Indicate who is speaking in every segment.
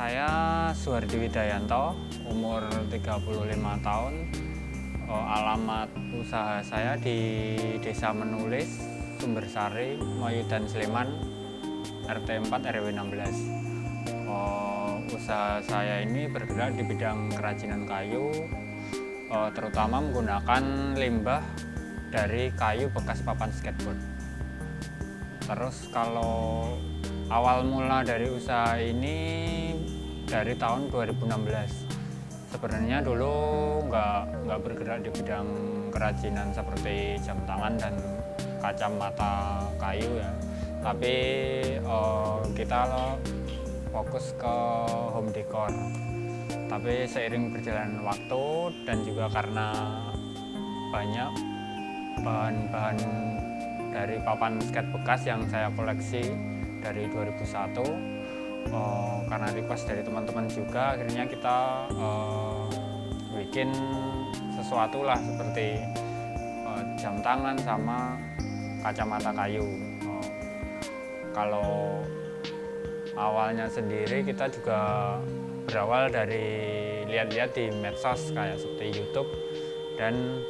Speaker 1: Saya Suhardi Widayanto, umur 35 tahun. Alamat usaha saya di Desa Menulis, Sumbersari, Moyudan, Sleman, RT 4 RW 16. Usaha saya ini bergerak di bidang kerajinan kayu, terutama menggunakan limbah dari kayu bekas papan skateboard. Terus kalau awal mula dari usaha ini dari tahun 2016. Sebenarnya dulu nggak bergerak di bidang kerajinan seperti jam tangan dan kacamata kayu ya. Tapi kita fokus ke home decor. Tapi seiring berjalan waktu dan juga karena banyak bahan-bahan dari papan skate bekas yang saya koleksi dari 2001, karena request dari teman-teman juga, akhirnya kita bikin sesuatu lah seperti jam tangan sama kacamata kayu. Kalau awalnya sendiri kita juga berawal dari lihat-lihat di medsos kayak seperti YouTube dan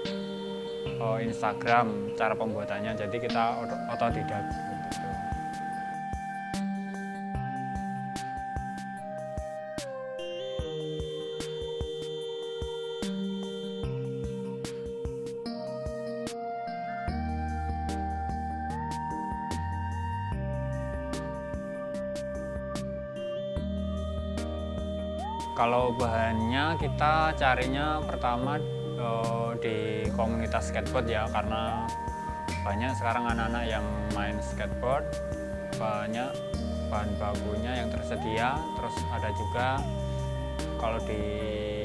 Speaker 1: Instagram cara pembuatannya, jadi kita otodidak gitu. Kalau bahannya kita carinya pertama di komunitas skateboard ya, karena banyak sekarang anak-anak yang main skateboard, banyak bahan bakunya yang tersedia. Terus ada juga kalau di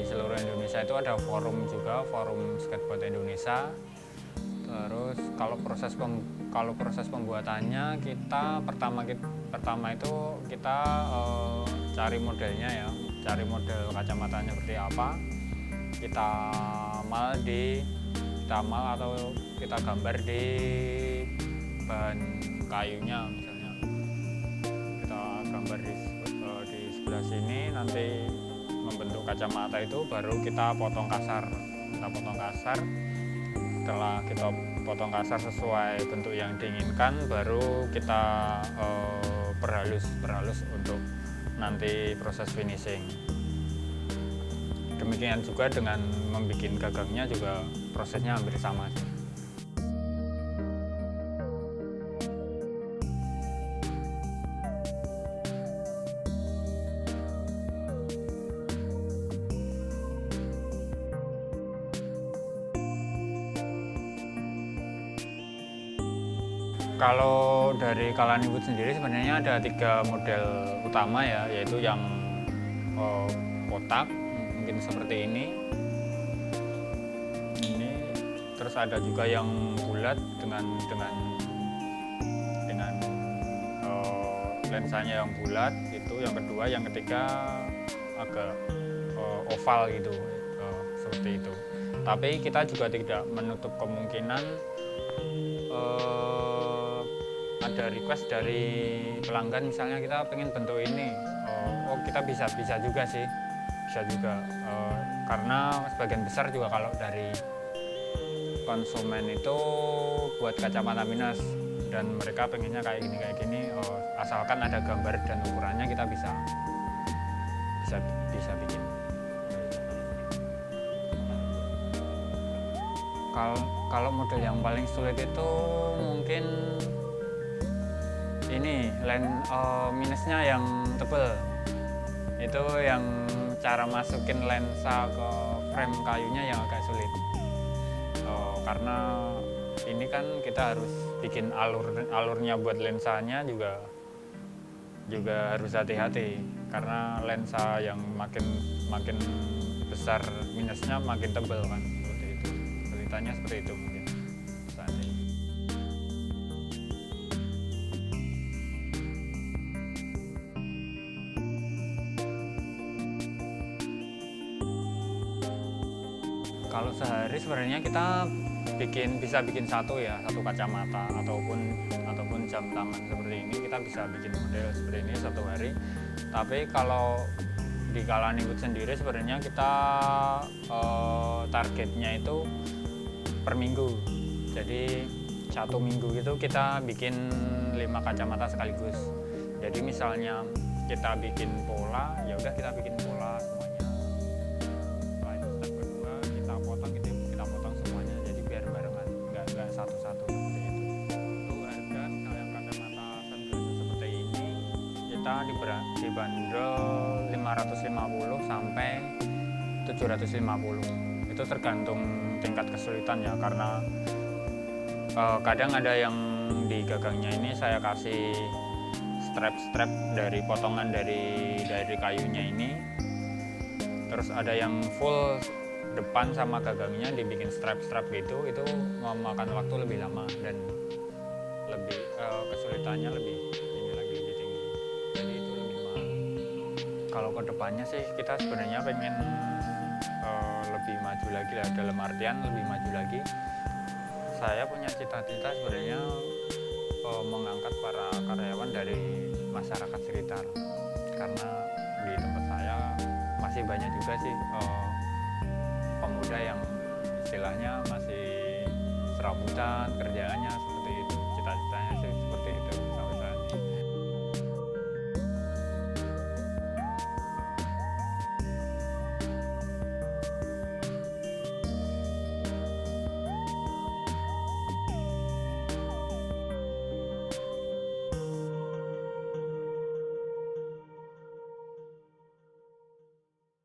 Speaker 1: seluruh Indonesia itu ada forum juga, forum skateboard Indonesia. Terus kalau proses pembuatannya kita pertama itu kita cari modelnya ya, cari model kacamatanya seperti apa, kita mal atau kita gambar di bahan kayunya. Misalnya kita gambar di sebelah sini, nanti membentuk kacamata itu baru kita potong kasar. Setelah kita potong kasar sesuai bentuk yang diinginkan, baru kita perhalus untuk nanti proses finishing. Demikian juga dengan membuat gagangnya juga prosesnya hampir sama sih. Kalau dari Kalanibut sendiri sebenarnya ada 3 model utama ya, yaitu yang kotak mungkin seperti ini, terus ada juga yang bulat dengan lensanya yang bulat itu, yang kedua, yang ketiga agak oval gitu, seperti itu. Tapi kita juga tidak menutup kemungkinan ada request dari pelanggan, misalnya kita pengen bentuk ini, kita bisa juga sih, karena sebagian besar juga kalau dari konsumen itu buat kacamata minus dan mereka pengennya kayak gini, asalkan ada gambar dan ukurannya kita bisa bikin. Kalau model yang paling sulit itu mungkin ini minusnya yang tebal. Itu yang cara masukin lensa ke frame kayunya yang agak sulit. Karena ini kan kita harus bikin alurnya buat lensanya juga harus hati-hati, karena lensa yang makin besar minusnya makin tebal kan, seperti itu. Kesulitannya seperti itu mungkin saat ini. Kalau sehari sebenarnya kita bisa bikin satu kacamata ataupun jam tangan seperti ini, kita bisa bikin model seperti ini satu hari. Tapi kalau di Kalaninggut sendiri sebenarnya kita targetnya itu per minggu. Jadi 1 minggu itu kita bikin 5 kacamata sekaligus. Jadi misalnya kita bikin pola, ya udah kita bikin pola semuanya. Setelah itu step kedua kita potong semuanya. Jadi biar barengan, nggak satu-satu seperti itu. Untuk harga misalnya kacamata sunglasses seperti ini kita dibanderol 550 sampai 750. Itu tergantung tingkat kesulitan ya, karena kadang ada yang di gagangnya ini saya kasih strap dari potongan dari kayunya ini, terus ada yang full depan sama gagangnya dibikin strap gitu, itu memakan waktu lebih lama dan lebih kesulitannya lebih tinggi. Jadi itu lebih mahal. Kalau ke depannya sih kita sebenarnya pengen lebih maju lagi lah, dalam artian lebih maju lagi. Saya punya cita-cita sebenarnya mengangkat para karyawan dari masyarakat sekitar, karena di tempat saya masih banyak juga sih pemuda yang istilahnya masih serabutan kerjaannya.